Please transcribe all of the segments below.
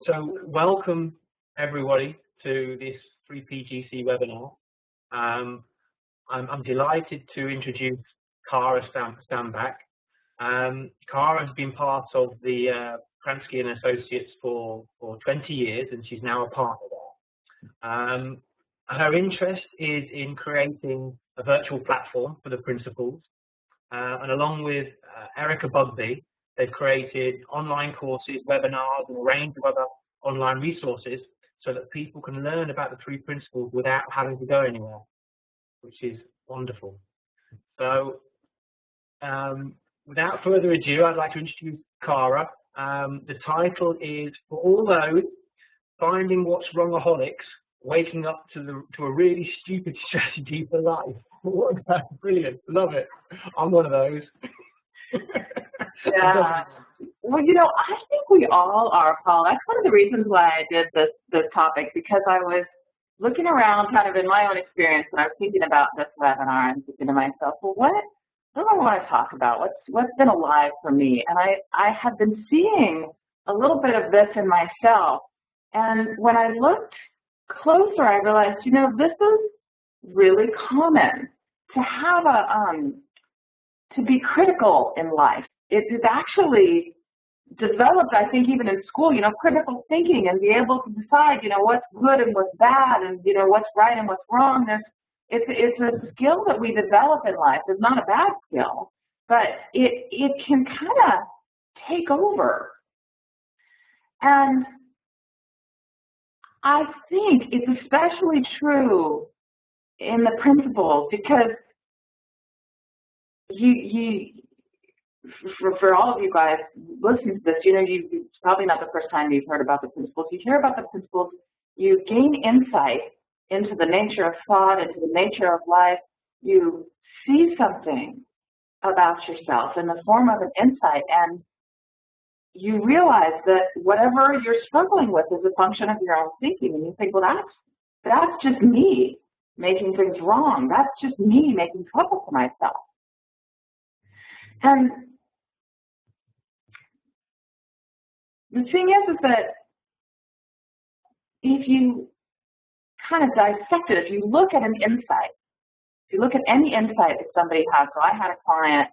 So welcome everybody to this 3PGC webinar. I'm delighted to introduce Cara Stamback. Cara has been part of the Kransky and Associates for 20 years, and she's now a partner there. Her interest is in creating a virtual platform for the principals, and along with Erica Bugby, they've created online courses, webinars, and a range of other online resources so that people can learn about the three principles without having to go anywhere, which is wonderful. So without further ado, I'd like to introduce Cara. The title is For All Those Finding What's Wrongaholics, Waking Up to a Really Stupid Strategy for Life. Brilliant, love it. I'm one of those. Yeah. Well, you know, I think we all are, Paul. That's one of the reasons why I did this topic, because I was looking around kind of in my own experience when I was thinking about this webinar and thinking to myself, well, what do I want to talk about? What's been alive for me? And I have been seeing a little bit of this in myself. And when I looked closer, I realized, you know, this is really common to have to be critical in life. It is actually developed, I think, even in school, you know, critical thinking and be able to decide, you know, what's good and what's bad and, you know, what's right and what's wrong. It's a skill that we develop in life. It's not a bad skill, but it can kind of take over. And I think it's especially true in the principles, because for all of you guys listening to this, you know, it's probably not the first time you've heard about the principles. You hear about the principles, you gain insight into the nature of thought, into the nature of life. You see something about yourself in the form of an insight, and you realize that whatever you're struggling with is a function of your own thinking. And you think, well, that's just me making things wrong. That's just me making trouble for myself. And the thing is that if you kind of dissect it, if you look at an insight, if you look at any insight that somebody has, so I had a client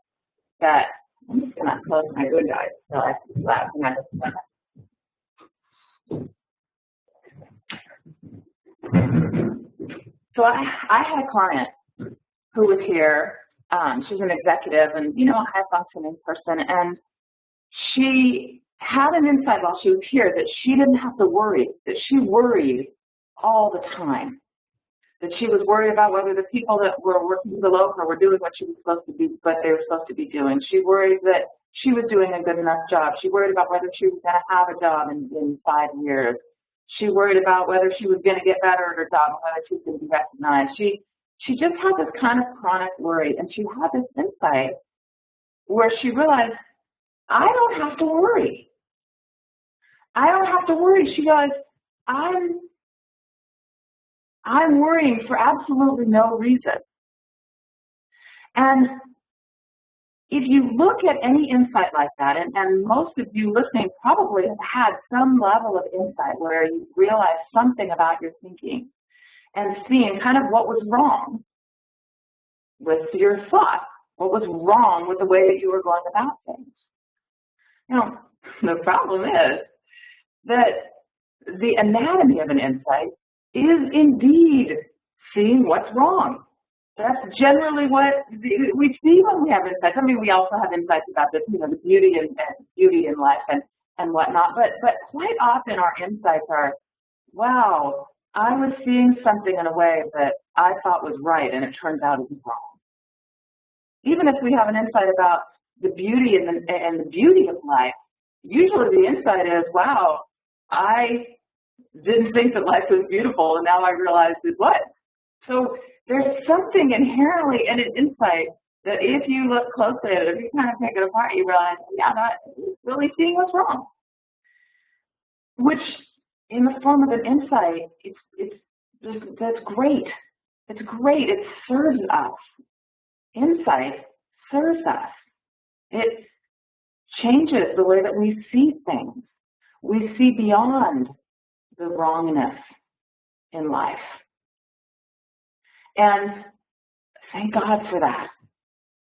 that, I'm just going to close my good guys so I can laugh and I So I had a client who was here. She's an executive and, you know, a high-functioning person, and she had an insight while she was here that she didn't have to worry, that she worried all the time, that she was worried about whether the people that were working below her were doing what she was supposed to be, what they were supposed to be doing. She worried that she was doing a good enough job. She worried about whether she was going to have a job in 5 years. She worried about whether she was going to get better at her job and whether she was going to be recognized. She just had this kind of chronic worry, and she had this insight where she realized, I don't have to worry. I don't have to worry. She goes, I'm worrying for absolutely no reason. And if you look at any insight like that, and most of you listening probably have had some level of insight where you realize something about your thinking and seeing kind of what was wrong with your thought, what was wrong with the way that you were going about things. You know, the problem is that the anatomy of an insight is indeed seeing what's wrong. That's generally what we see when we have insights. I mean, we also have insights about this, you know, the beauty in life and whatnot. But quite often our insights are, wow, I was seeing something in a way that I thought was right, and it turns out it was wrong. Even if we have an insight about the beauty and the beauty of life, usually the insight is, wow, I didn't think that life was beautiful, and now I realize it was. So there's something inherently in an insight that if you look closely at it, if you kind of take it apart, you realize, yeah, that is really seeing what's wrong. Which, in the form of an insight, that's great. It's great. It serves us. Insight serves us. It changes the way that we see things. We see beyond the wrongness in life. And thank God for that.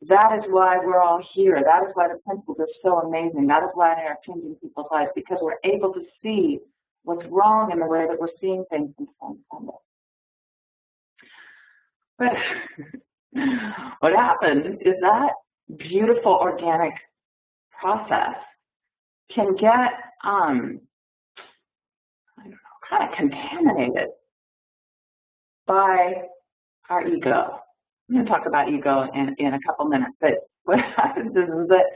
That is why we're all here. That is why the principles are so amazing. That is why they are changing people's lives, because we're able to see what's wrong in the way that we're seeing things and transcend it. But what happens is that beautiful organic process can get, kind of contaminated by our ego. I'm going to talk about ego in a couple minutes, but what happens is that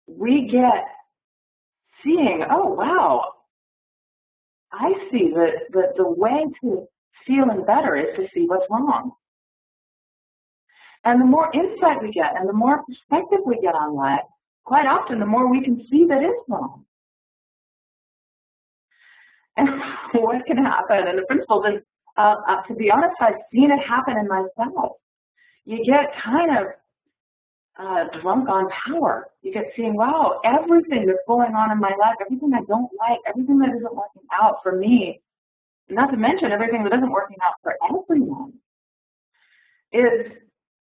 we get seeing, oh, wow, I see that the way to feeling better is to see what's wrong. And the more insight we get and the more perspective we get on life, quite often the more we can see that it's wrong. And what can happen, and the principles, and to be honest, I've seen it happen in myself. You get kind of drunk on power. You get seeing, wow, everything that's going on in my life, everything I don't like, everything that isn't working out for me, not to mention everything that isn't working out for everyone, is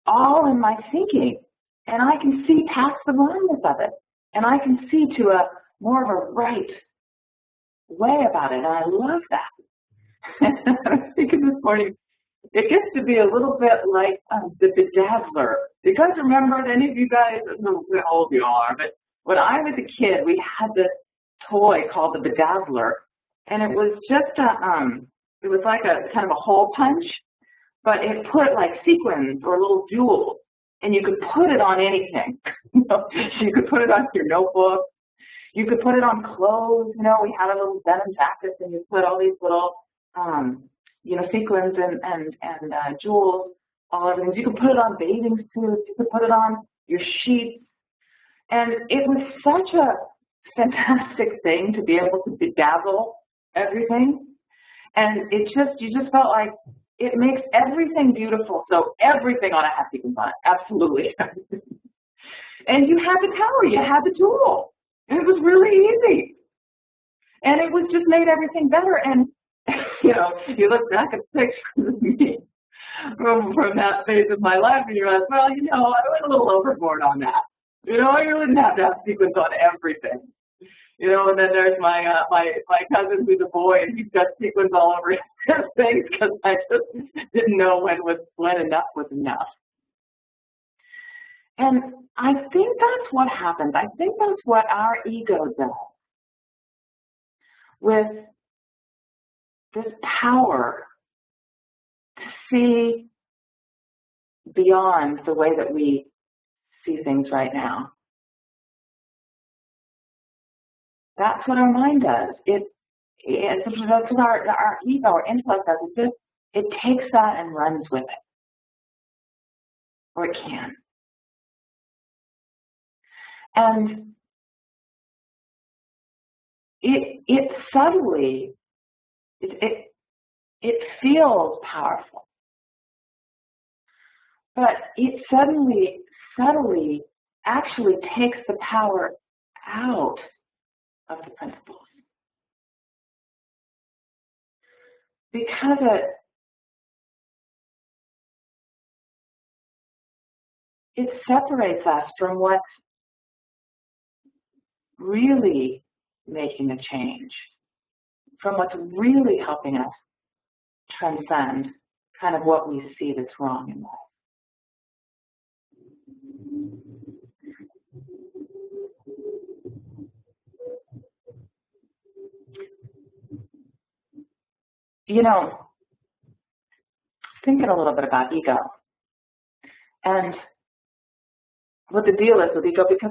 all in my thinking. And I can see past the wrongness of it. And I can see to a more of a right way about it. And I love that. I was thinking this morning, it gets to be a little bit like the bedazzler. Do you guys remember, any of you guys, I don't know how old you are, but when I was a kid, we had this toy called the bedazzler. And it was just it was like a kind of a hole punch, but it put like sequins or little jewels, and you could put it on anything. You could put it on your notebook. You could put it on clothes. We had a little denim jacket, and you put all these little, sequins and jewels all over things. You could put it on bathing suits. You could put it on your sheets. And it was such a fantastic thing to be able to bedazzle everything. And you just felt like it makes everything beautiful. So everything ought to have sequins on it. Absolutely. And you had the power. You had the tool. And it was really easy. And it was just made everything better. And, you look back at pictures of me from that phase of my life, and you realize, well, I went a little overboard on that. You wouldn't have to have sequins on everything. And then there's my cousin who's a boy, and he's got sequins all over his face because I just didn't know when enough was enough. And I think that's what happens. I think that's what our ego does with this power to see beyond the way that we see things right now. That's what our mind does. That's what our ego, our intellect does. It takes that and runs with it, or it can. And it subtly, it feels powerful, but it subtly actually takes the power out of the principles, because it separates us from what's really making a change, from what's really helping us transcend kind of what we see that's wrong in life. Thinking a little bit about ego and what the deal is with ego, because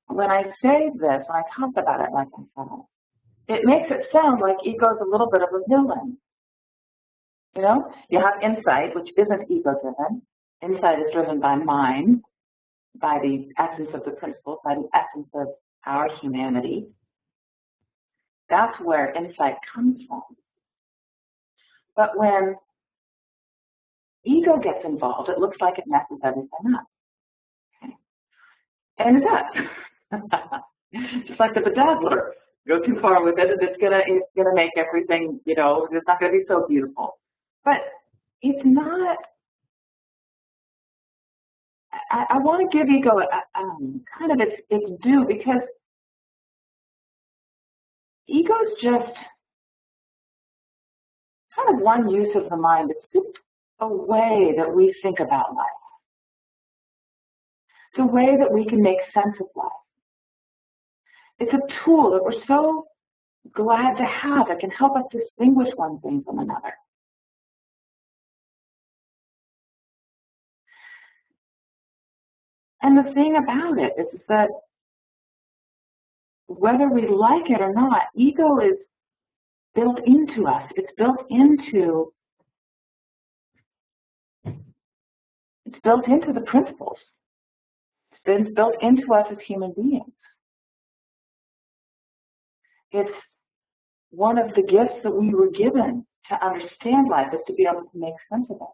when I say this, when I talk about it like I said, it makes it sound like ego is a little bit of a villain. You have insight, which isn't ego-driven. Insight is driven by mind, by the essence of the principles, by the essence of our humanity. That's where insight comes from. But when ego gets involved, it looks like it messes everything up. Okay? And it does. Just like the bedazzler. Go too far with it, and it's gonna make everything, you know, it's not gonna be so beautiful. But it's not. I want to give ego kind of its due, because ego's just kind of one use of the mind. It's just a way that we think about life. It's a way that we can make sense of life. It's a tool that we're so glad to have that can help us distinguish one thing from another. And the thing about it is that whether we like it or not, ego is built into us. It's built into the principles. It's been built into us as human beings. It's one of the gifts that we were given to understand life, is to be able to make sense of it.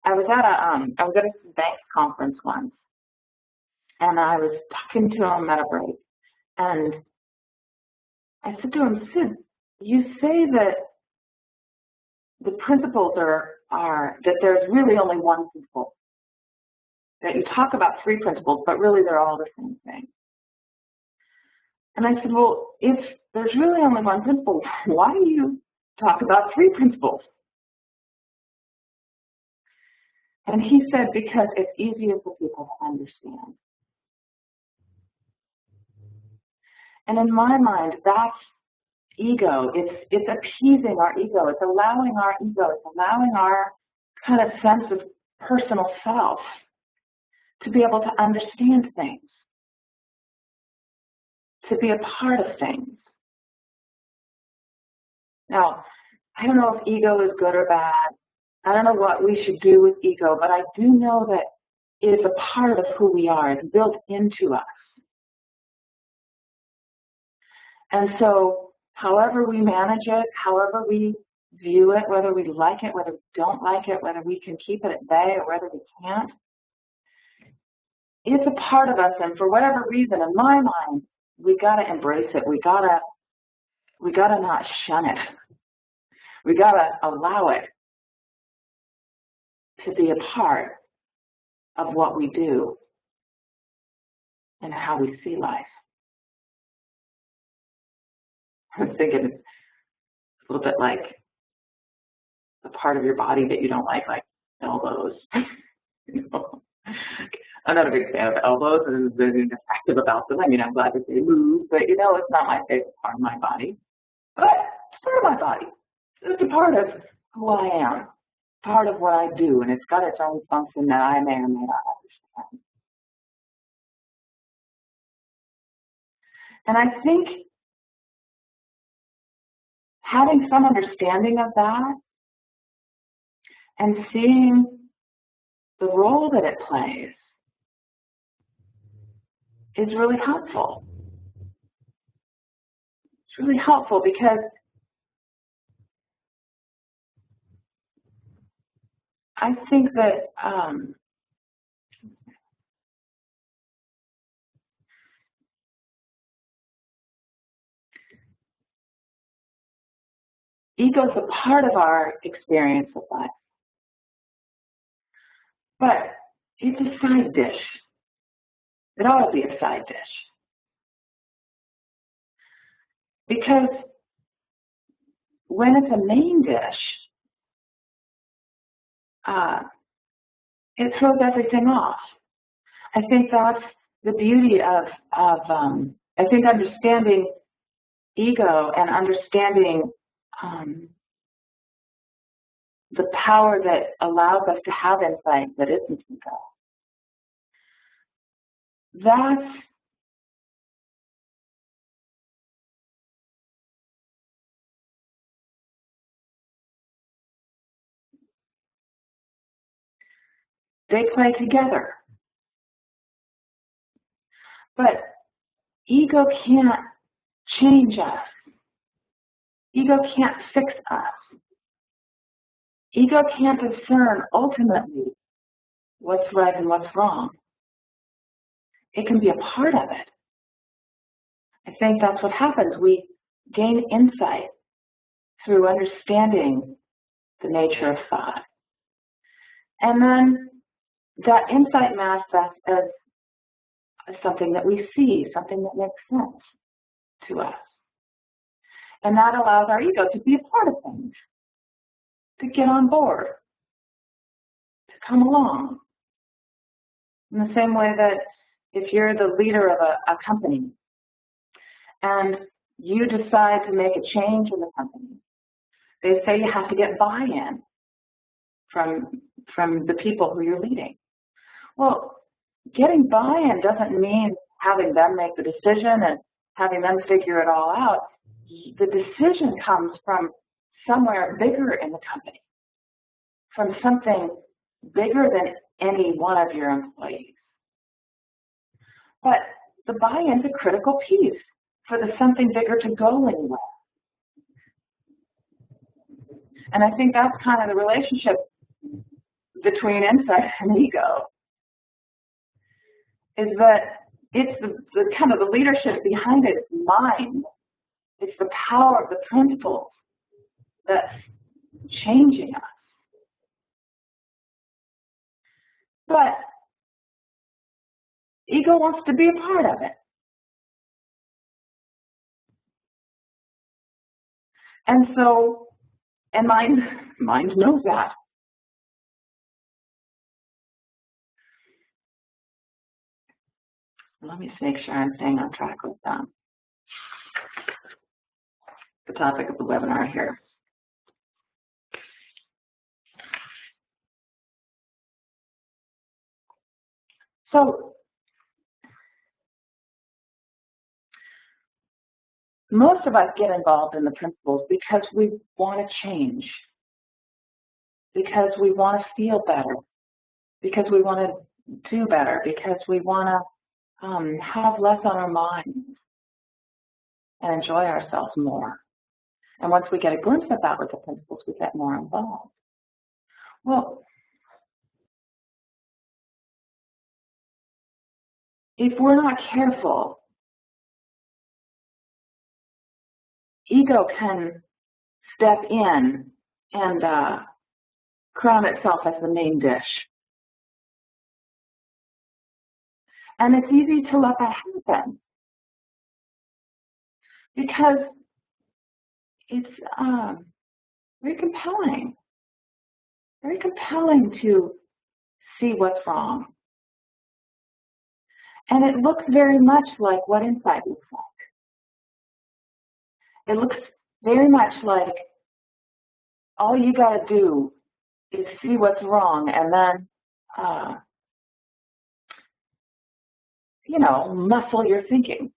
I was at a Stamback conference once, and I was talking to him at a break, and I said to him, Sid, you say that the principles are that there's really only one principle, that you talk about three principles, but really they're all the same thing. And I said, well, if there's really only one principle, why do you talk about three principles? And he said, because it's easier for people to understand. And in my mind, that's ego. It's appeasing our ego. It's allowing our ego. It's allowing our kind of sense of personal self to be able to understand things, to be a part of things. Now, I don't know if ego is good or bad. I don't know what we should do with ego, but I do know that it is a part of who we are. It's built into us. And so, however we manage it, however we view it, whether we like it, whether we don't like it, whether we can keep it at bay or whether we can't, it's a part of us. And for whatever reason, in my mind, we gotta embrace it. We gotta not shun it. We gotta allow it to be a part of what we do and how we see life. I was thinking it's a little bit like the part of your body that you don't like elbows. You know? I'm not a big fan of elbows, and there's nothing attractive about them. I mean, I'm glad that they move, but you know, it's not my favorite part of my body. But it's part of my body. It's a part of who I am, part of what I do, and it's got its own function that I may or may not understand. And I think having some understanding of that and seeing the role that it plays is really helpful. It's really helpful because I think that ego is a part of our experience of life, but it's a side dish. It ought to be a side dish. Because when it's a main dish, it throws everything off. I think that's the beauty of I think understanding ego and understanding the power that allows us to have insight that isn't ego. They play together. But ego can't change us. Ego can't fix us. ego can't discern ultimately what's right and what's wrong. It can be a part of it. I think that's what happens. We gain insight through understanding the nature of thought. And then that insight manifests as something that we see, something that makes sense to us. And that allows our ego to be a part of things, to get on board, to come along. In the same way that if you're the leader of a company and you decide to make a change in the company, they say you have to get buy-in from the people who you're leading. Well, getting buy-in doesn't mean having them make the decision and having them figure it all out. The decision comes from somewhere bigger in the company, from something bigger than any one of your employees. But the buy-in is a critical piece for the something bigger to go anywhere. And I think that's kind of the relationship between insight and ego, is that it's the kind of the leadership behind it, it's mind. It's the power of the principles that's changing us. But ego wants to be a part of it. And so, and mind knows that. Let me make sure I'm staying on track with the topic of the webinar here. So, most of us get involved in the principles because we want to change, because we want to feel better, because we want to do better, because we want to have less on our minds and enjoy ourselves more. And once we get a glimpse of that with the principles, we get more involved. Well, if we're not careful, ego can step in and crown itself as the main dish. And it's easy to let that happen because it's very compelling to see what's wrong. And it looks very much like what insight looks like. It looks very much like all you got to do is see what's wrong and then, muscle your thinking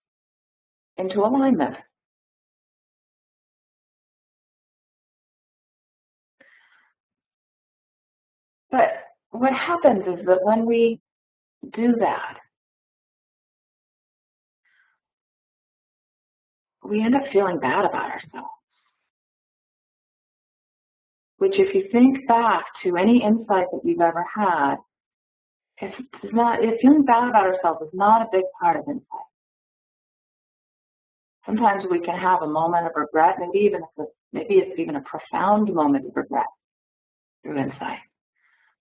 into alignment. But what happens is that when we do that, we end up feeling bad about ourselves. Which, if you think back to any insight that you've ever had, feeling bad about ourselves is not a big part of insight. Sometimes we can have a moment of regret, maybe it's even a profound moment of regret through insight.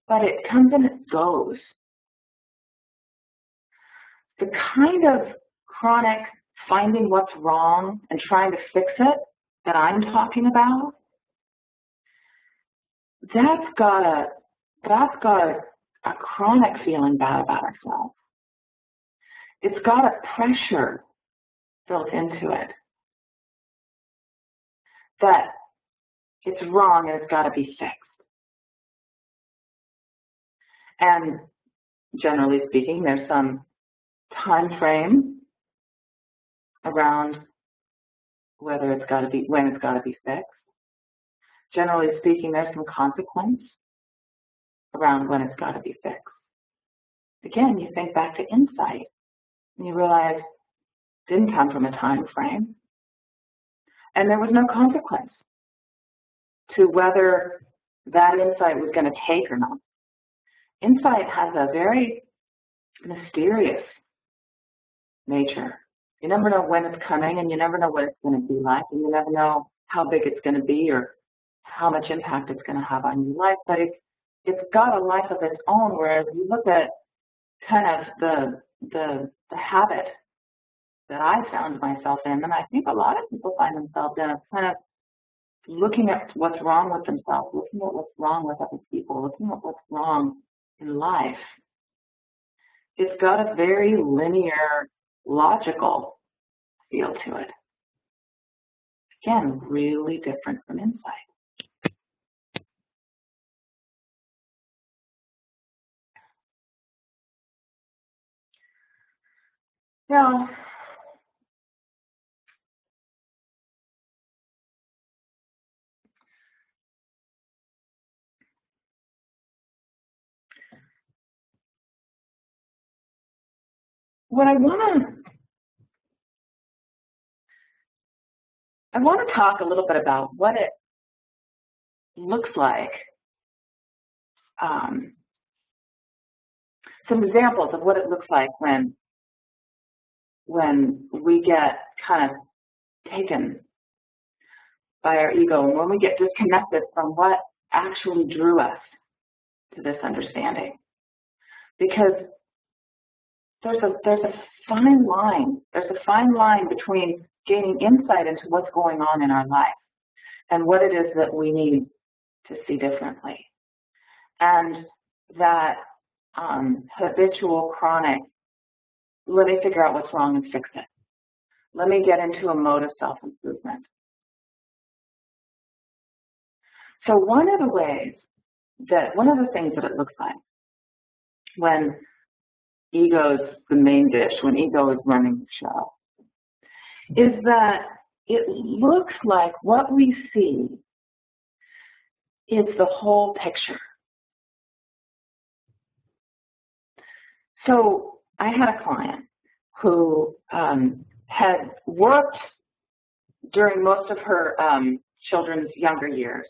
But it comes and it goes. The kind of chronic finding what's wrong and trying to fix it that I'm talking about, that's got a chronic feeling bad about ourselves. It's got a pressure built into it that it's wrong and it's got to be fixed. And generally speaking, there's some time frame around when it's got to be fixed. Generally speaking, there's some consequence around when it's got to be fixed. Again, you think back to insight, and you realize it didn't come from a time frame, and there was no consequence to whether that insight was going to take or not. Insight has a very mysterious nature. You never know when it's coming, and you never know what it's going to be like, and you never know how big it's going to be or how much impact it's going to have on your life. But it's got a life of its own. Whereas you look at kind of the habit that I found myself in, and I think a lot of people find themselves in, kind of looking at what's wrong with themselves, looking at what's wrong with other people, looking at what's wrong in life. It's got a very linear, logical feel to it. Again, really different from insight. Now, what I want to talk a little bit about what it looks like. Some examples of what it looks like when we get kind of taken by our ego, and when we get disconnected from what actually drew us to this understanding. Because there's a fine line. There's a fine line between gaining insight into what's going on in our life and what it is that we need to see differently. And that habitual, chronic, let me figure out what's wrong and fix it. Let me get into a mode of self-improvement. So one of the things that it looks like when ego's the main dish, when ego is running the show, is that it looks like what we see is the whole picture. So I had a client who had worked during most of her children's younger years.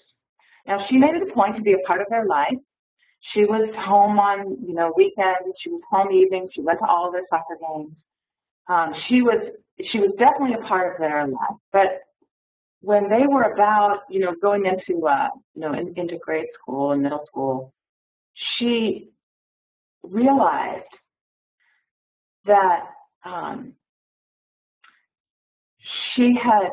Now, she made it a point to be a part of their life. She was home on, weekends. She was home evenings. She went to all of their soccer games. She was definitely a part of their life. But when they were about, going into, into grade school and middle school, she realized that she had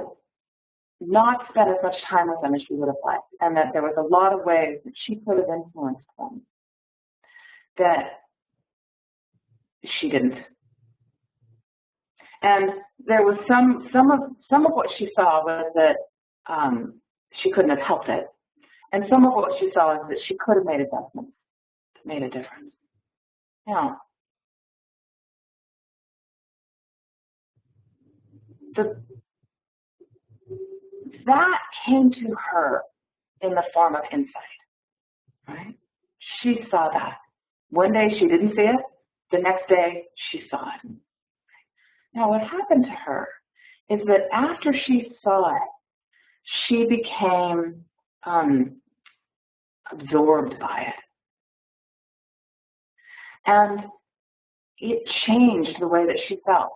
not spent as much time with them as she would have liked, and that there was a lot of ways that she could have influenced them that she didn't. And there was some of what she saw was that she couldn't have helped it, and some of what she saw is that she could have made adjustments that made a difference. Now, that came to her in the form of insight, right? She saw that. One day she didn't see it. The next day she saw it. Now what happened to her is that after she saw it, she became absorbed by it. And it changed the way that she felt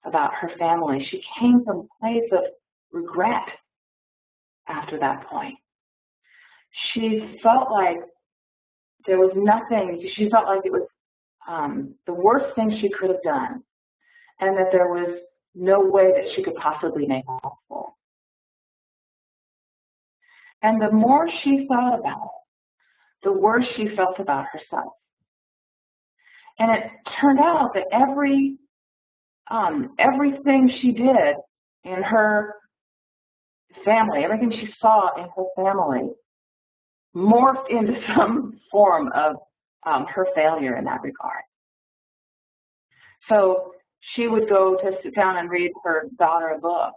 about her family. She came from a place of regret after that point. She felt like there was nothing, she felt like it was the worst thing she could have done, and that there was no way that she could possibly make it helpful. And the more she thought about it, the worse she felt about herself. And it turned out that everything she did in her family, everything she saw in her family, morphed into some form of her failure in that regard. So she would go to sit down and read her daughter a book,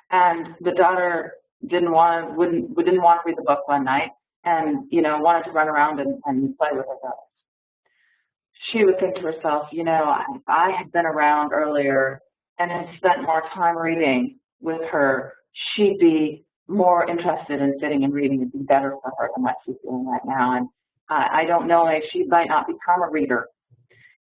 and the daughter didn't want to read the book one night, and wanted to run around and play with her brothers. She would think to herself, if I had been around earlier and had spent more time reading with her, she'd be more interested in sitting and reading. It'd be better for her than what she's doing right now. And I don't know if she might not become a reader.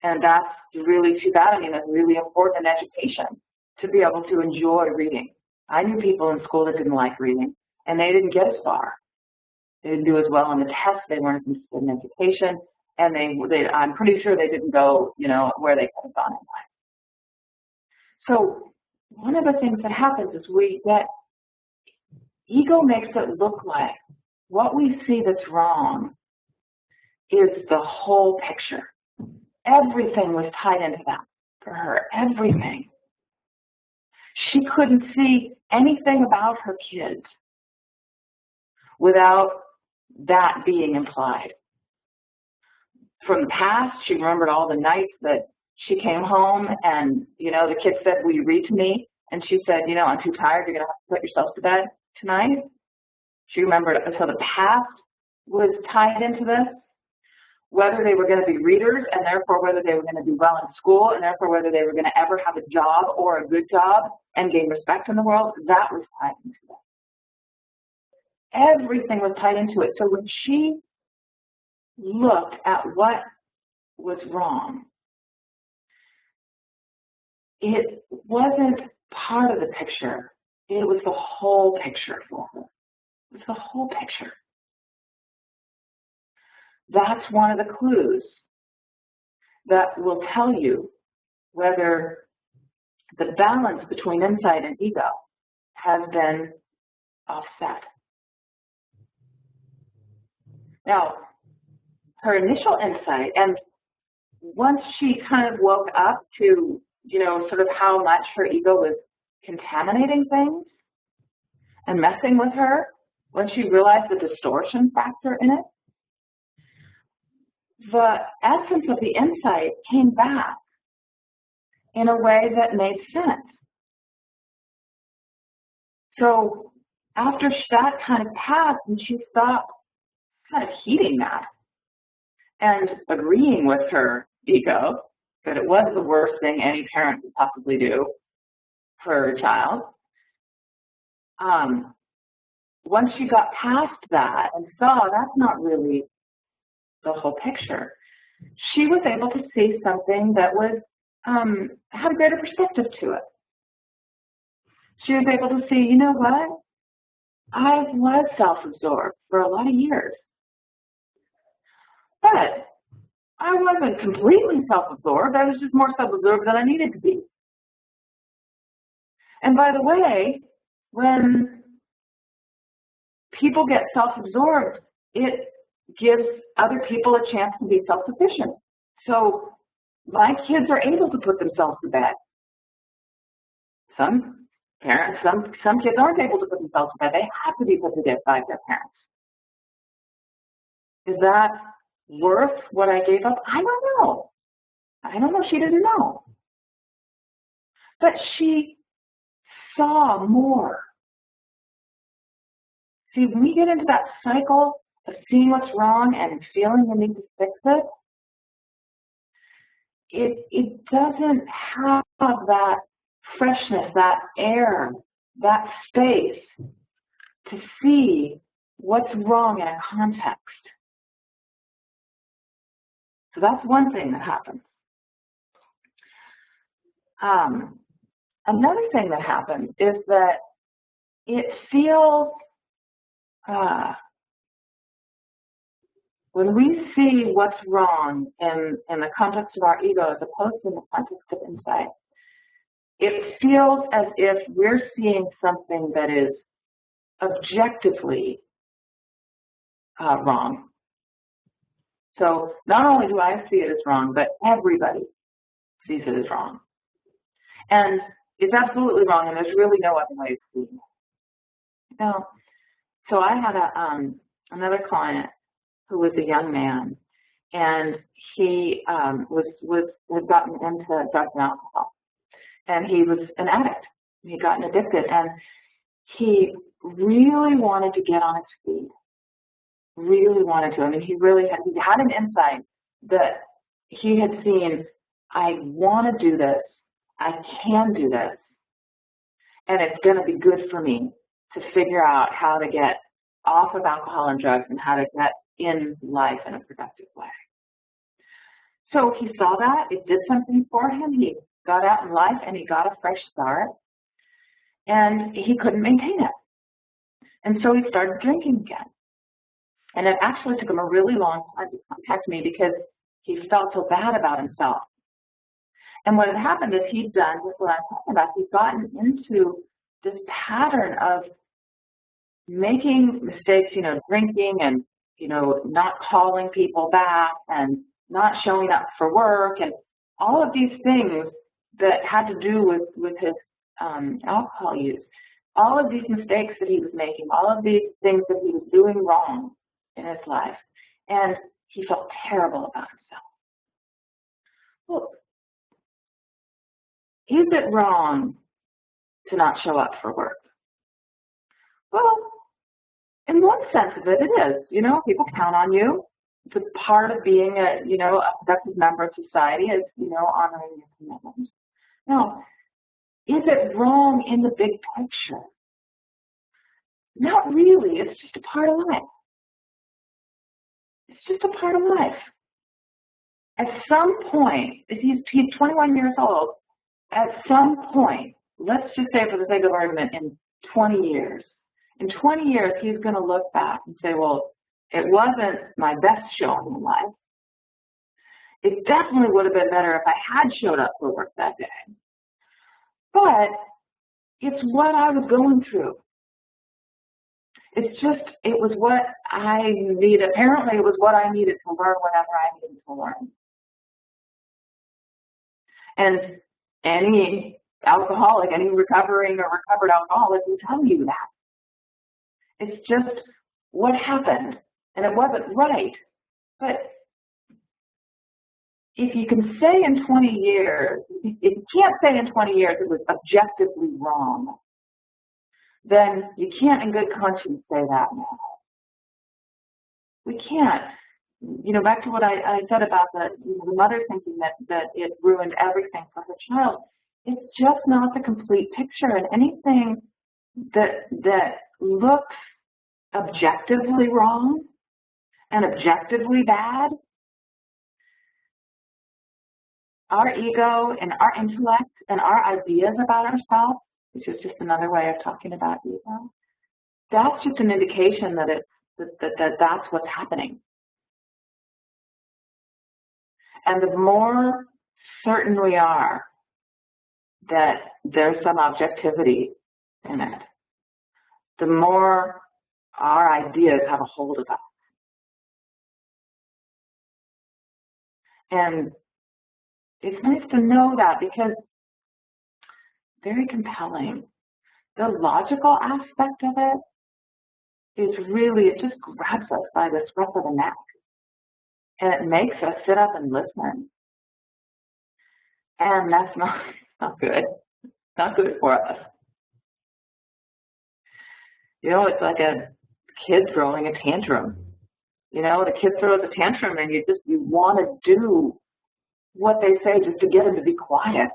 And that's really too bad. I mean, it's really important in education to be able to enjoy reading. I knew people in school that didn't like reading, and they didn't get as far. They didn't do as well on the test. They weren't interested in education, and I'm pretty sure they didn't go, where they could have gone in life. So one of the things that happens is ego makes it look like what we see that's wrong is the whole picture. Everything was tied into that for her, everything. She couldn't see anything about her kids without that being implied. From the past, she remembered all the nights that she came home and, the kids said, "Will you read to me?" And she said, "I'm too tired. You're going to have to put yourself to bed tonight." She remembered, so the past was tied into this. Whether they were going to be readers, and therefore whether they were going to do well in school, and therefore whether they were going to ever have a job or a good job and gain respect in the world, that was tied into it. Everything was tied into it. So when she looked at what was wrong, it wasn't part of the picture. It was the whole picture for her. It was the whole picture. That's one of the clues that will tell you whether the balance between insight and ego has been offset. Now, her initial insight, and once she kind of woke up to, sort of how much her ego was contaminating things and messing with her, when she realized the distortion factor in it, the essence of the insight came back in a way that made sense. So after that kind of passed and she stopped kind of heeding that and agreeing with her ego that it was the worst thing any parent could possibly do for a child, once she got past that and saw that's not really the whole picture, she was able to see something that was had a greater perspective to it. She was able to see, you know what? I was self-absorbed for a lot of years, but I wasn't completely self-absorbed. I was just more self-absorbed than I needed to be. And by the way, when people get self-absorbed, it gives other people a chance to be self-sufficient. So my kids are able to put themselves to bed. Some parents, some kids aren't able to put themselves to bed. They have to be put to bed by their parents. Is that worth what I gave up? I don't know. I don't know. She didn't know. But she saw more. See, when we get into that cycle of seeing what's wrong and feeling the need to fix it doesn't have that freshness, that air, that space to see what's wrong in a context. So that's one thing that happens. Another thing that happens is that it feels, when we see what's wrong in the context of our ego as opposed to in the context of insight, it feels as if we're seeing something that is objectively wrong. So not only do I see it as wrong, but everybody sees it as wrong. And it's absolutely wrong, and there's really no other way of seeing it. Now, so I had another client who was a young man, and he had gotten into drugs and alcohol, and he was an addict. He had gotten addicted, and he really wanted to get on his feet. Really wanted to. I mean, he had an insight that he had seen, I want to do this, I can do this, and it's going to be good for me to figure out how to get off of alcohol and drugs and how to get in life in a productive way. So he saw that, it did something for him, he got out in life and he got a fresh start, and he couldn't maintain it. And so he started drinking again. And it actually took him a really long time to contact me because he felt so bad about himself. And what had happened is he'd done just what I'm talking about. He'd gotten into this pattern of making mistakes, drinking and, not calling people back and not showing up for work and all of these things that had to do with his alcohol use. All of these mistakes that he was making, all of these things that he was doing wrong in his life. And he felt terrible about himself. Well, is it wrong to not show up for work? Well, in one sense of it, it is. People count on you. It's a part of being a productive member of society is, honoring your commitments. Now, is it wrong in the big picture? Not really. It's just a part of life. It's just a part of life. At some point, if he's 21 years old, at some point, let's just say for the sake of argument, in 20 years, he's going to look back and say, well, it wasn't my best showing in life. It definitely would have been better if I had showed up for work that day. But it's what I was going through. It was what I needed. Apparently, it was what I needed to learn whenever I needed to learn. And any alcoholic, any recovering or recovered alcoholic will tell you that. It's just what happened, and it wasn't right. But if you can say in 20 years, if you can't say in 20 years it was objectively wrong, then you can't in good conscience say that now. We can't. Back to what I said about the mother thinking that it ruined everything for her child. It's just not the complete picture, and anything that looks objectively wrong and objectively bad, our ego and our intellect and our ideas about ourselves, which is just another way of talking about ego, that's just an indication that that's what's happening. And the more certain we are that there's some objectivity in it, the more our ideas have a hold of us. And it's nice to know that because it's very compelling. The logical aspect of it is really, it just grabs us by the scruff of the neck. And it makes us sit up and listen. And that's not good. It's not good for us. It's like a kid throwing a tantrum. The kid throws a tantrum and you want to do what they say just to get him to be quiet.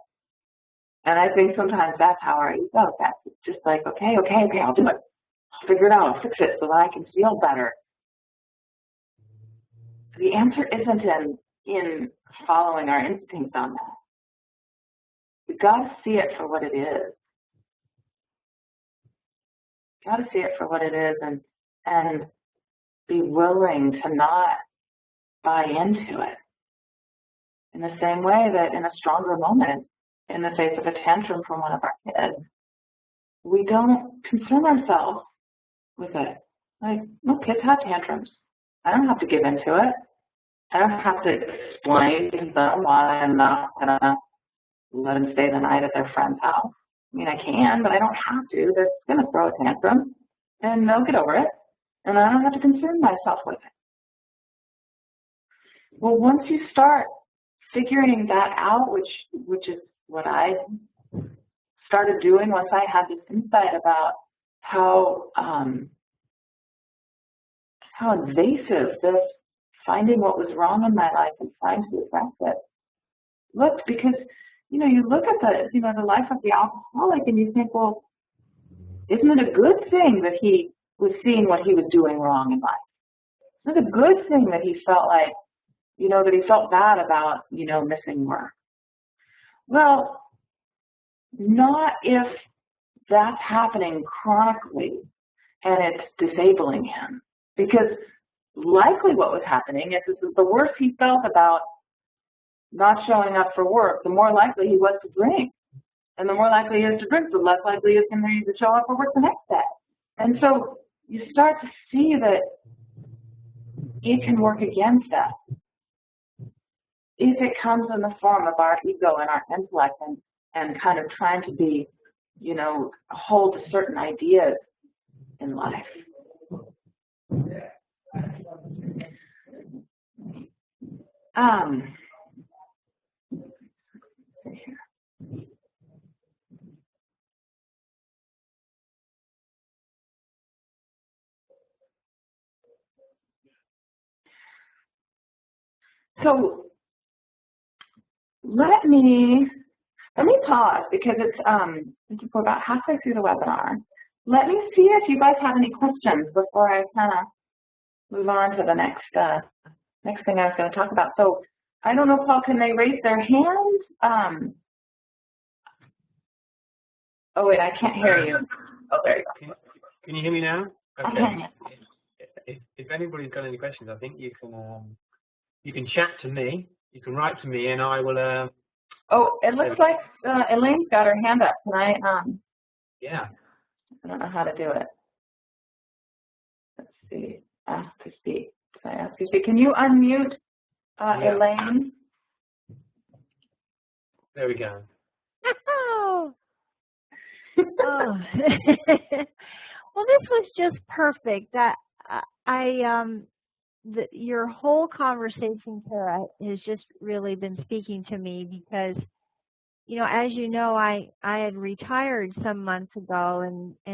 And I think sometimes that's how our ego acts. It's just like, okay, I'll do it. I'll figure it out. I'll fix it so that I can feel better. The answer isn't in following our instincts on that. We've got to see it for what it is. Got to see it for what it is and be willing to not buy into it. In the same way that in a stronger moment, in the face of a tantrum from one of our kids, we don't concern ourselves with it. Like, no, kids have tantrums. I don't have to give into it. I don't have to explain to them why I'm not going to let them stay the night at their friend's house. I mean, I can, but I don't have to. They're going to throw a tantrum, and they'll get over it, and I don't have to concern myself with it. Well, once you start figuring that out, which is what I started doing once I had this insight about how invasive this finding what was wrong in my life and trying to address it looked, because you look at the life of the alcoholic and you think, well, Isn't it a good thing that he was seeing what he was doing wrong in life? Isn't it a good thing that he felt like, that he felt bad about, missing work? Well, not if that's happening chronically and it's disabling him. Because likely what was happening is the worse he felt about not showing up for work, the more likely he was to drink. And the more likely he is to drink, the less likely he is going to show up for work the next day. And so you start to see that it can work against us if it comes in the form of our ego and our intellect and kind of trying to be, hold to certain ideas in life. So let me pause because we're about halfway through the webinar. Let me see if you guys have any questions before I kind of move on to the next thing I was going to talk about. So I don't know, Paul, can they raise their hand? Oh wait, I can't hear you. Oh, there you go. Can you hear me now? Okay. If anybody's got any questions, I think you can chat to me. You can write to me, and I will. Oh, it looks like Elaine's got her hand up. Can I? Yeah. I don't know how to do it. Let's see. Ask to speak. Can I ask you to speak? Can you unmute Elaine? There we go. Oh. Oh. Well, this was just perfect. Your whole conversation, Tara, has just really been speaking to me because, as you know, I had retired some months ago, and I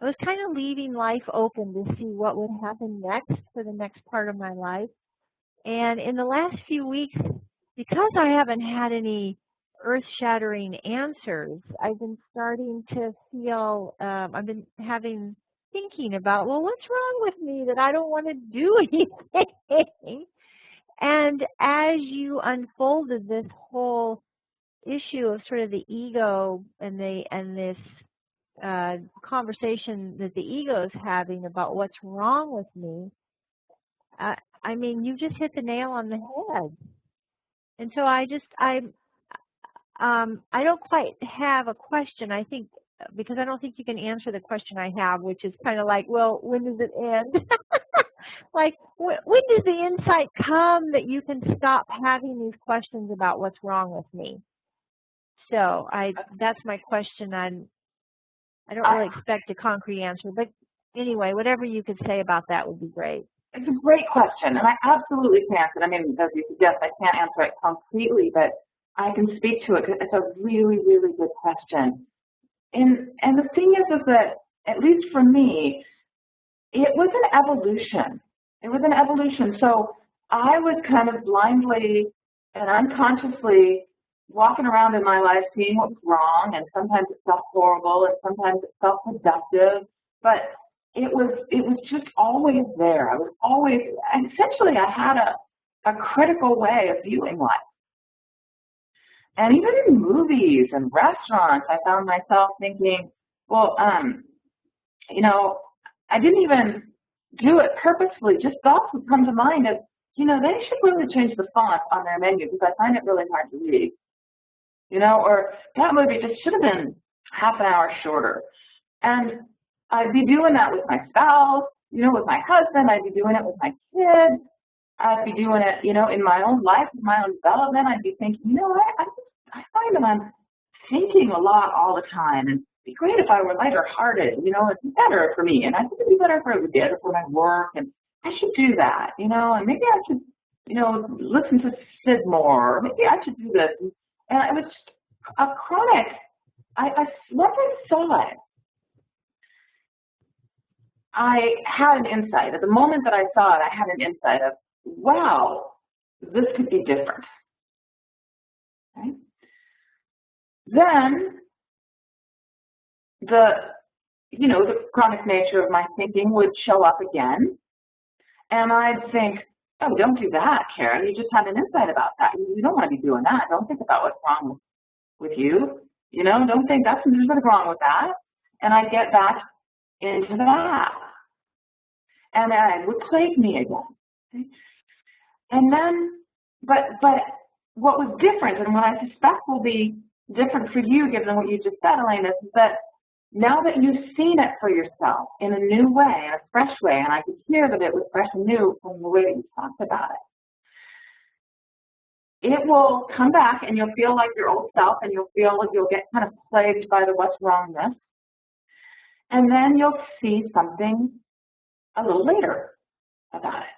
was kind of leaving life open to see what would happen next for the next part of my life. And in the last few weeks, because I haven't had any earth-shattering answers, I've been starting to feel, I've been thinking about, well, what's wrong with me that I don't want to do anything? And as you unfolded this whole issue of sort of the ego and this conversation that the ego is having about what's wrong with me, I mean, you just hit the nail on the head. And so I don't quite have a question. I think, because I don't think you can answer the question I have, which is kind of like, well, when does it end? Like, when does the insight come that you can stop having these questions about what's wrong with me? So that's my question. I don't really expect a concrete answer, but anyway, whatever you could say about that would be great. It's a great question, and I absolutely can answer it. I mean, as you suggest, I can't answer it concretely, but I can speak to it because it's a really, really good question. And the thing is that, at least for me, it was an evolution. It was an evolution. So I was kind of blindly and unconsciously walking around in my life seeing what was wrong, and sometimes it felt horrible, and sometimes it felt productive, but it was just always there. I was always, essentially I had a critical way of viewing life. And even in movies and restaurants, I found myself thinking, well, I didn't even do it purposefully. Just thoughts would come to mind of, they should really change the font on their menu because I find it really hard to read. Or that movie just should have been half an hour shorter. And I'd be doing that with my spouse, with my husband. I'd be doing it with my kids. I'd be doing it, in my own life, in my own development. I'd be thinking, I find that I'm thinking a lot all the time. And it'd be great if I were lighter-hearted. It's better for me. And I think it'd be better for my work. And I should do that, and maybe I should, listen to Sid more. Or maybe I should do this. And it was just a chronic, once I saw it, I had an insight. At the moment that I saw it, I had an insight of, wow, this could be different. Okay? Then the chronic nature of my thinking would show up again, and I'd think, oh, don't do that, Karen. You just had an insight about that. You don't want to be doing that. Don't think about what's wrong with you. Don't think there's nothing wrong with that. And I'd get back into that, and it would plague me again. And then, but what was different, and what I suspect will be different for you, given what you just said, Elaine, is that now that you've seen it for yourself in a new way, in a fresh way, and I could hear that it was fresh and new from the way that you talked about it, it will come back and you'll feel like your old self, and you'll feel like you'll get kind of plagued by the what's wrongness. And then you'll see something a little later about it.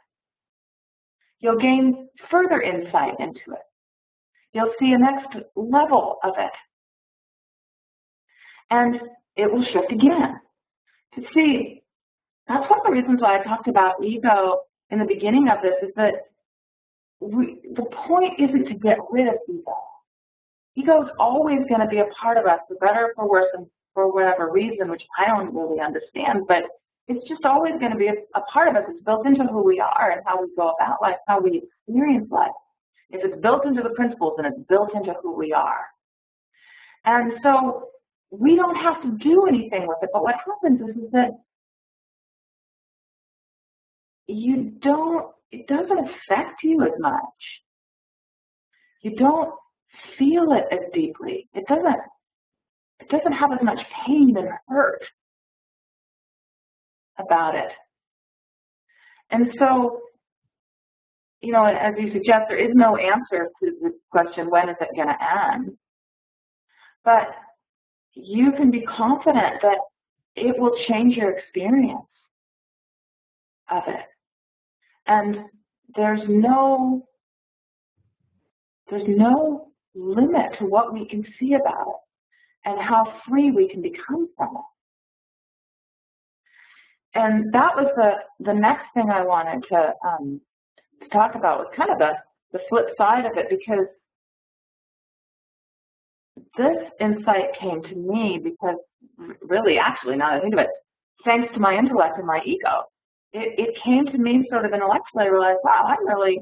You'll gain further insight into it. You'll see a next level of it. And it will shift again. To see, that's one of the reasons why I talked about ego in the beginning of this, is that the point isn't to get rid of ego. Ego is always going to be a part of us, for better or for worse, and for whatever reason, which I don't really understand, but it's just always going to be a part of us. It's built into who we are and how we go about life, how we experience life. If it's built into the principles, then it's built into who we are. And so we don't have to do anything with it, but what happens is that it doesn't affect you as much. You don't feel it as deeply. It doesn't have as much pain and hurt about it. And so, as you suggest, there is no answer to the question, when is it going to end? But you can be confident that it will change your experience of it. And there's no limit to what we can see about it and how free we can become from it. And that was the next thing I wanted to talk about, was kind of the flip side of it, because this insight came to me because, really, actually, now that I think of it, thanks to my intellect and my ego. It came to me sort of intellectually. I realized, wow, I'm really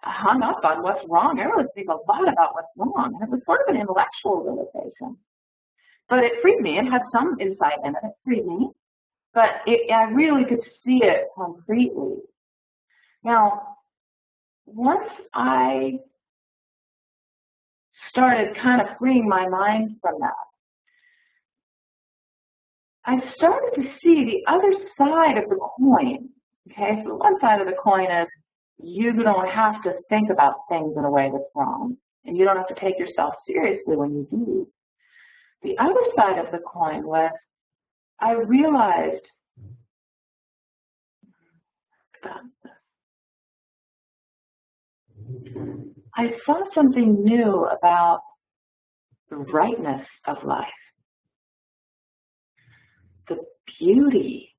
hung up on what's wrong. I really think a lot about what's wrong. And it was sort of an intellectual realization. But it freed me. It had some insight in it. It freed me. But I really could see it concretely. Now, once I started kind of freeing my mind from that, I started to see the other side of the coin. Okay, so one side of the coin is you don't have to think about things in a way that's wrong, and you don't have to take yourself seriously when you do. The other side of the coin was I realized I saw something new about the rightness of life, the beauty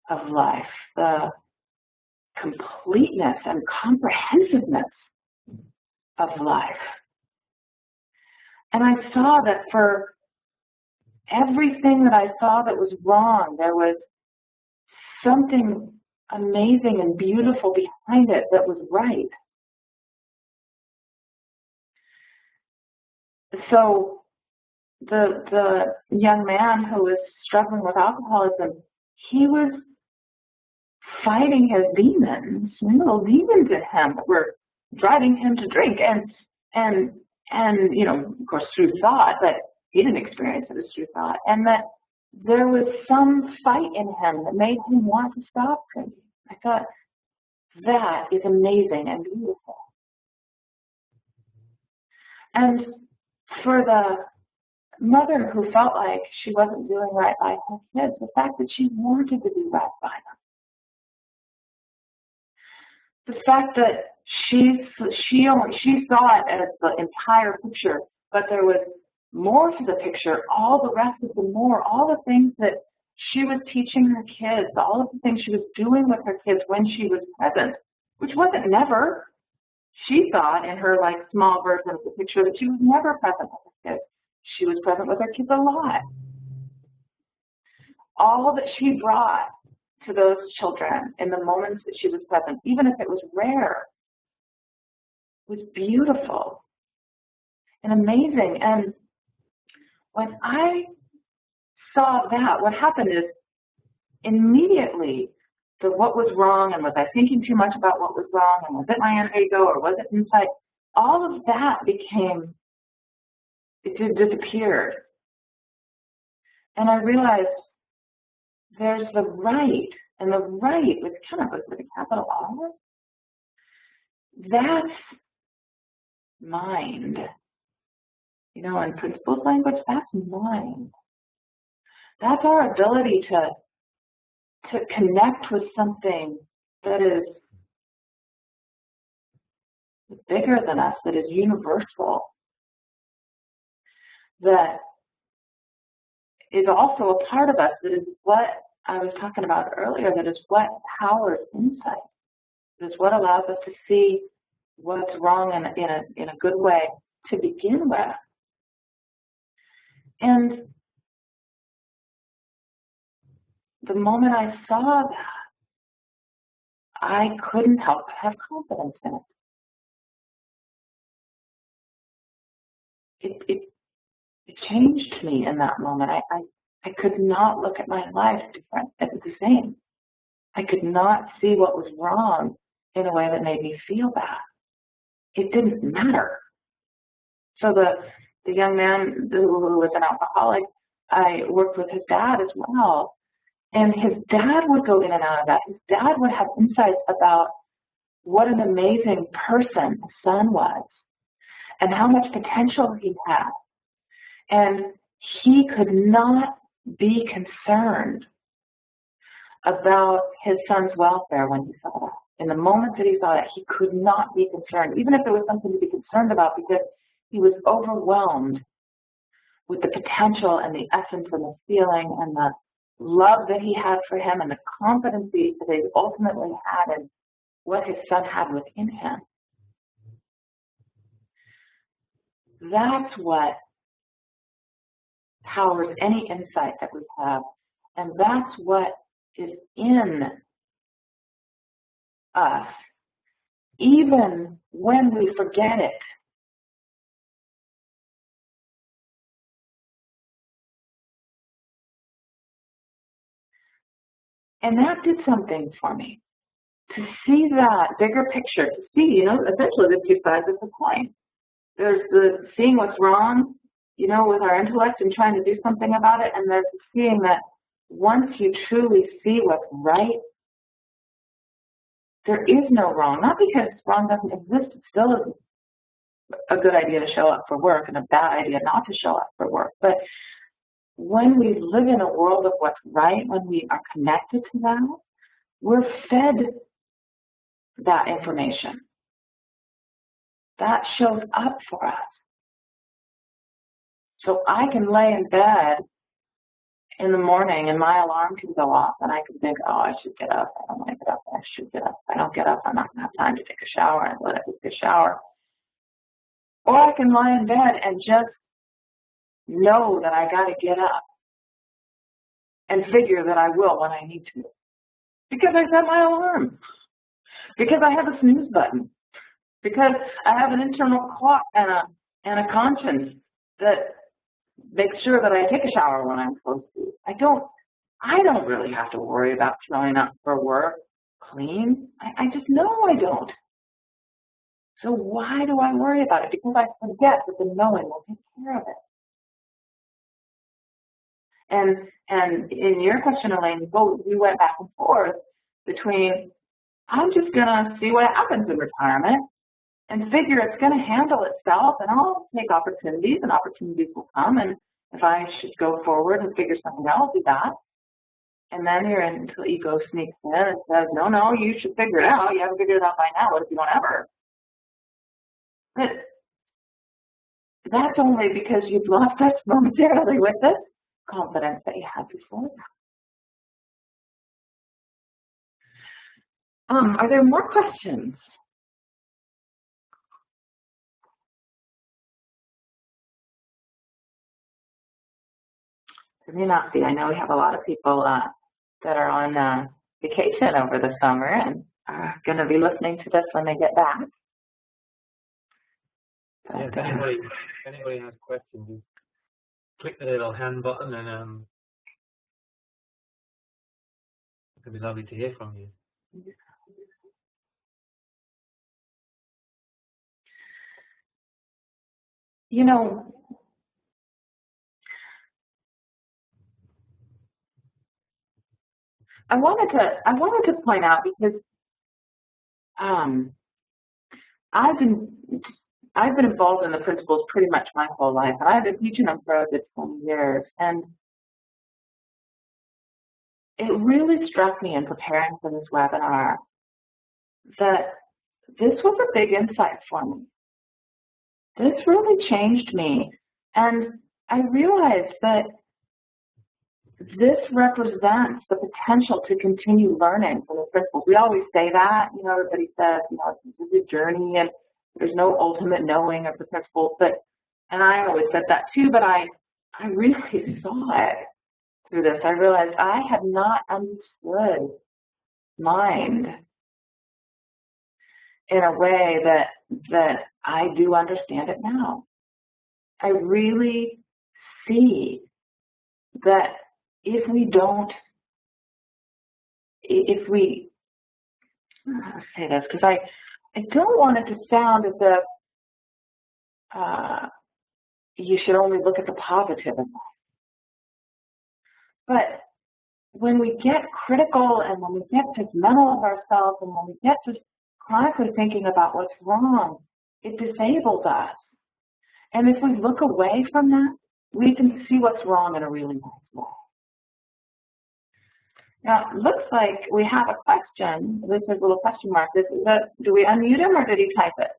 of life, the completeness and comprehensiveness of life. And I saw that for everything that I saw that was wrong, there was something amazing and beautiful behind it that was right. So the young man who was struggling with alcoholism, he was fighting his demons, little demons in him that were driving him to drink, and of course through thought, but he didn't experience it as through thought, and that there was some fight in him that made him want to stop drinking. I thought, that is amazing and beautiful. And for the mother who felt like she wasn't doing right by her kids, the fact that she wanted to do right by them, the fact that she saw it as the entire picture, but there was more to the picture, all the rest of the more, all the things that she was teaching her kids, all of the things she was doing with her kids when she was present, which wasn't never. She thought in her small version of the picture that she was never present with her kids. She was present with her kids a lot. all that she brought to those children in the moments that she was present, even if it was rare, was beautiful and amazing. And when I saw that, what happened is immediately the what was wrong, and was I thinking too much about what was wrong, and was it my ego or was it insight, all of that disappeared. And I realized there's the right, and the right, which kind of goes with a capital R, that's mind. You know, in principles language, that's mind. That's our ability to connect with something that is bigger than us, that is universal, that is also a part of us, that is what I was talking about earlier, that is what powers insight, that is what allows us to see what's wrong in a good way to begin with. And the moment I saw that, I couldn't help but have confidence in it. It changed me in that moment. I could not look at my life the same. I could not see what was wrong in a way that made me feel bad. It didn't matter. So the young man who was an alcoholic, I worked with his dad as well. And his dad would go in and out of that. His dad would have insights about what an amazing person his son was and how much potential he had. And he could not be concerned about his son's welfare when he saw that. In the moment that he saw that, he could not be concerned, even if there was something to be concerned about, because he was overwhelmed with the potential and the essence and the feeling and the love that he had for him and the confidence that he ultimately had in what his son had within him. That's what powers any insight that we have, and that's what is in us, even when we forget it. And that did something for me, to see that bigger picture, to see, you know, essentially the two sides of the coin. There's the seeing what's wrong, you know, with our intellect and trying to do something about it, and there's seeing that once you truly see what's right, there is no wrong. Not because wrong doesn't exist, it still is a good idea to show up for work and a bad idea not to show up for work. But when we live in a world of what's right, when we are connected to that, we're fed that information. That shows up for us. So I can lay in bed in the morning and my alarm can go off and I can think, oh, I should get up. I don't want to get up. I should get up. If I don't get up, I'm not going to have time to take a shower. And let it take a shower. Or I can lie in bed and just know that I got to get up and figure that I will when I need to. Because I set my alarm. Because I have a snooze button. Because I have an internal clock and a conscience that makes sure that I take a shower when I'm supposed to. I don't really have to worry about showing up for work clean. I just know I don't. So why do I worry about it? Because I forget that the knowing will take care of it. And in your question, Elaine, we went back and forth between, I'm just going to see what happens in retirement and figure it's going to handle itself, and I'll take opportunities, and opportunities will come, and if I should go forward and figure something out, I'll do that. And then your ego sneaks in and says, no, you should figure it out. You haven't figured it out by now. What if you don't ever? But that's only because you've lost touch momentarily with this confidence that you had before that. Are there more questions? There may not be. I know we have a lot of people that are on vacation over the summer and are going to be listening to this when they get back. But, yeah, if anybody has questions, just click the little hand button, and it'd be lovely to hear from you. you know, I wanted to point out, because I've been involved in the principles pretty much my whole life, and I've been teaching them for over 20 years, and it really struck me in preparing for this webinar that this was a big insight for me. This really changed me, and I realized that this represents the potential to continue learning from the principles. We always say that, everybody says, it's a journey and there's no ultimate knowing of the principles, and I always said that too, but I really saw it through this. I realized I had not understood mind in a way that I do understand it now. I really see that if we, I'll say this because I don't want it to sound as if you should only look at the positive in life. But when we get critical and when we get judgmental of ourselves and when we get just chronically thinking about what's wrong, it disables us. And if we look away from that, we can see what's wrong in a really nice way. Now, it looks like we have a question. This is a little question mark. Do we unmute him or did he type it?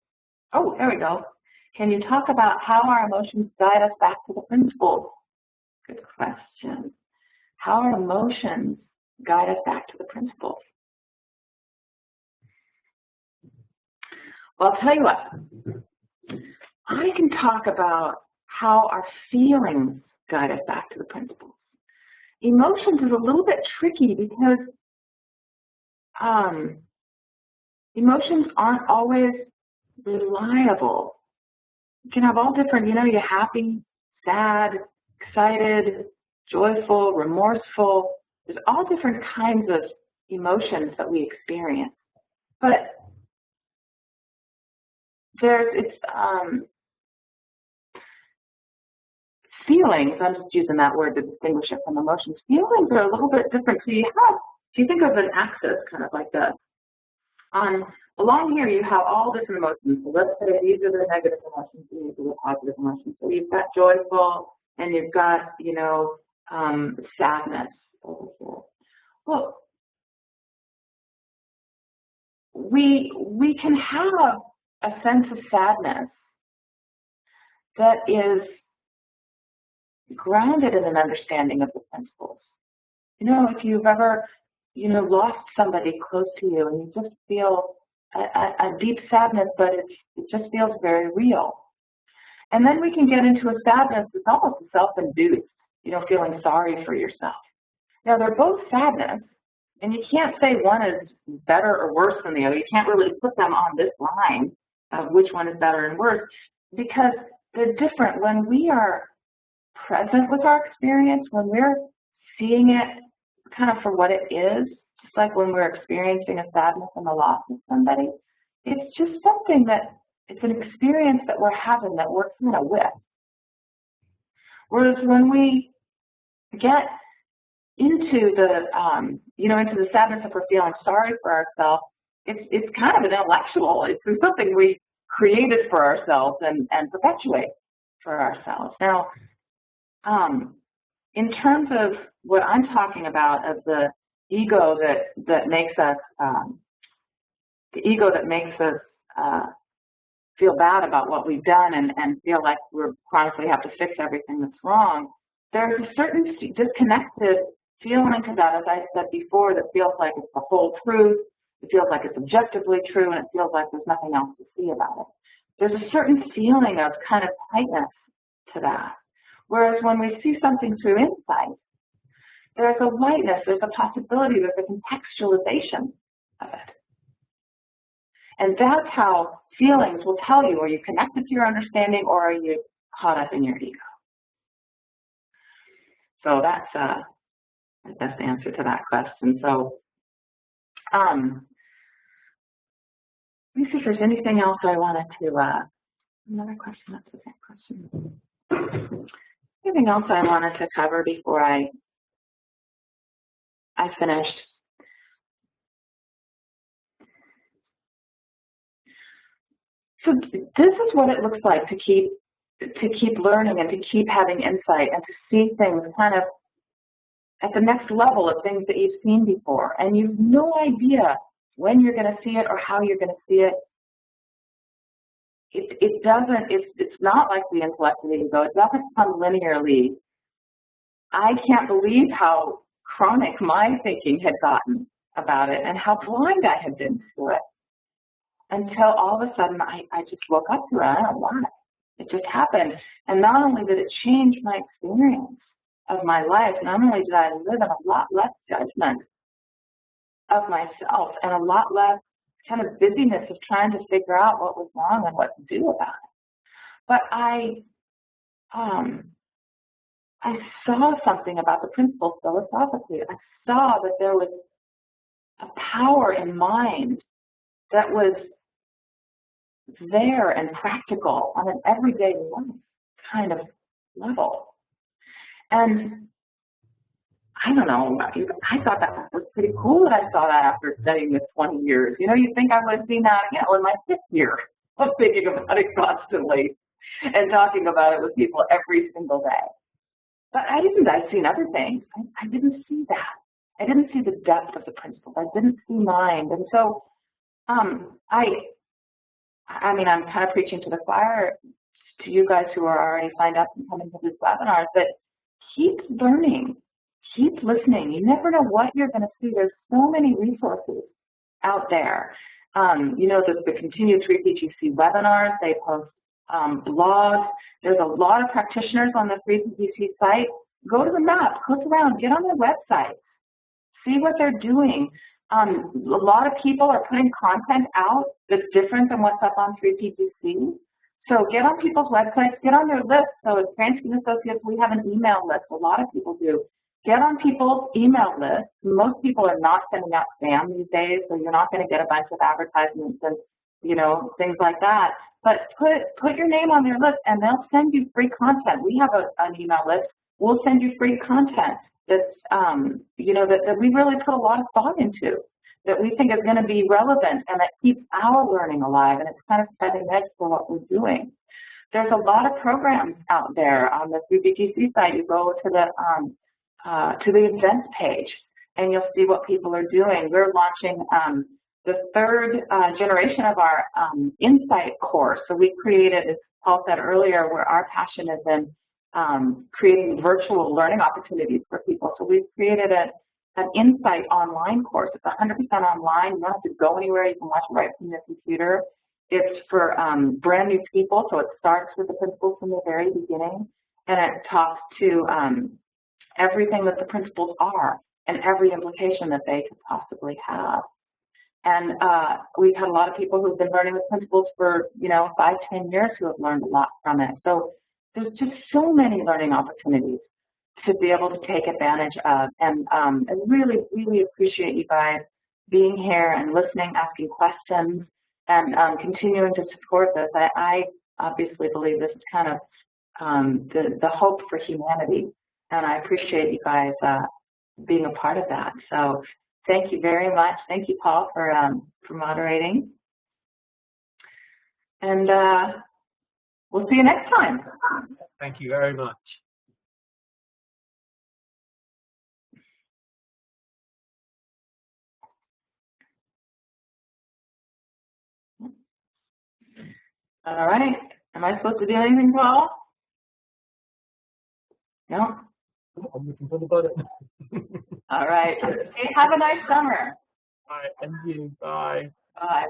Oh, there we go. Can you talk about how our emotions guide us back to the principles? Good question. How our emotions guide us back to the principles. Well, I'll tell you what. I can talk about how our feelings guide us back to the principles. Emotions is a little bit tricky because emotions aren't always reliable. You can have all different, you're happy, sad, excited, joyful, remorseful. There's all different kinds of emotions that we experience. But feelings, I'm just using that word to distinguish it from emotions. Feelings are a little bit different. So you think of an axis kind of like this. Along here you have all different emotions. So let's say these are the negative emotions and these are the positive emotions. So you've got joyful and you've got, sadness over here. Well, we can have a sense of sadness that is grounded in an understanding of the principles. If you've ever, lost somebody close to you and you just feel a deep sadness, but it just feels very real. And then we can get into a sadness that's almost self-induced, feeling sorry for yourself. Now, they're both sadness, and you can't say one is better or worse than the other. You can't really put them on this line of which one is better and worse, because they're different. When we are present with our experience, when we're seeing it kind of for what it is, just like when we're experiencing a sadness and the loss of somebody, it's just something it's an experience that we're having that we're kind of with. Whereas when we get into the, into the sadness of we're feeling sorry for ourselves, it's kind of an intellectual. It's something we created for ourselves and perpetuate for ourselves. Now, in terms of what I'm talking about of the ego that makes us feel bad about what we've done and feel like we're chronically have to fix everything that's wrong, there's a certain disconnected feeling to that, as I said before, that feels like it's the whole truth, it feels like it's objectively true, and it feels like there's nothing else to see about it. There's a certain feeling of kind of tightness to that. Whereas when we see something through insight, there's a lightness, there's a possibility, there's a contextualization of it. And that's how feelings will tell you, are you connected to your understanding or are you caught up in your ego? So that's the best answer to that question. So let me see if there's anything else I wanted to, another question, that's the same question. Anything else I wanted to cover before I finished? So this is what it looks like to keep learning and to keep having insight and to see things kind of at the next level of things that you've seen before. And you've no idea when you're going to see it or how you're going to see it. It's not like the intellect of the ego. It doesn't come linearly. I can't believe how chronic my thinking had gotten about it and how blind I had been to it until all of a sudden I just woke up to it. I don't know why. It just happened. And not only did it change my experience of my life, not only did I live in a lot less judgment of myself and a lot less kind of busyness of trying to figure out what was wrong and what to do about it. But I saw something about the principles philosophically. I saw that there was a power in mind that was there and practical on an everyday life kind of level. And I don't know, I thought that was pretty cool that I saw that after studying this 20 years. You know, you'd think I would have seen that, you know, in my 5th year of thinking about it constantly and talking about it with people every single day. But I didn't. I'd seen other things. I didn't see that. I didn't see the depth of the principles. I didn't see mind. And so I mean, I'm kind of preaching to the choir to you guys who are already signed up and coming to these webinars, but keep learning, keep listening. You never know what you're going to see. There's so many resources out there. You know, the continued 3PGC webinars, they post blogs. There's a lot of practitioners on the 3PGC site. Go to the map, click around, get on their website, see what they're doing. A lot of people are putting content out that's different than what's up on 3PGC. So get on people's websites, get on their list. So as Kransky Associates, we have an email list. A lot of people do. Get on people's email list. Most people are not sending out spam these days, so you're not going to get a bunch of advertisements and, you know, things like that. But put your name on their list, and they'll send you free content. We have an email list. We'll send you free content that's, you know, that we really put a lot of thought into, that we think is going to be relevant and that keeps our learning alive, and it's kind of cutting edge for what we're doing. There's a lot of programs out there on the 3PGC site. You go to the events page, and you'll see what people are doing. We're launching the 3rd generation of our Insight course. So we created, as Paul said earlier, where our passion is in creating virtual learning opportunities for people. So we've created an Insight online course. It's 100% online. You don't have to go anywhere. You can watch it right from your computer. It's for brand new people, so it starts with the principles from the very beginning, and it talks to everything that the principles are and every implication that they could possibly have. And we've had a lot of people who've been learning the principles for, you know, 5, 10 years who have learned a lot from it. So there's just so many learning opportunities to be able to take advantage of. And I really, really appreciate you guys being here and listening, asking questions, and continuing to support this. I obviously believe this is kind of the hope for humanity, and I appreciate you guys being a part of that. So thank you very much. Thank you, Paul, for moderating. And we'll see you next time. Thank you very much. All right. Am I supposed to do anything, Paul? No? I'm looking for the button. All right. Hey, have a nice summer. All right, and you. Bye. Bye.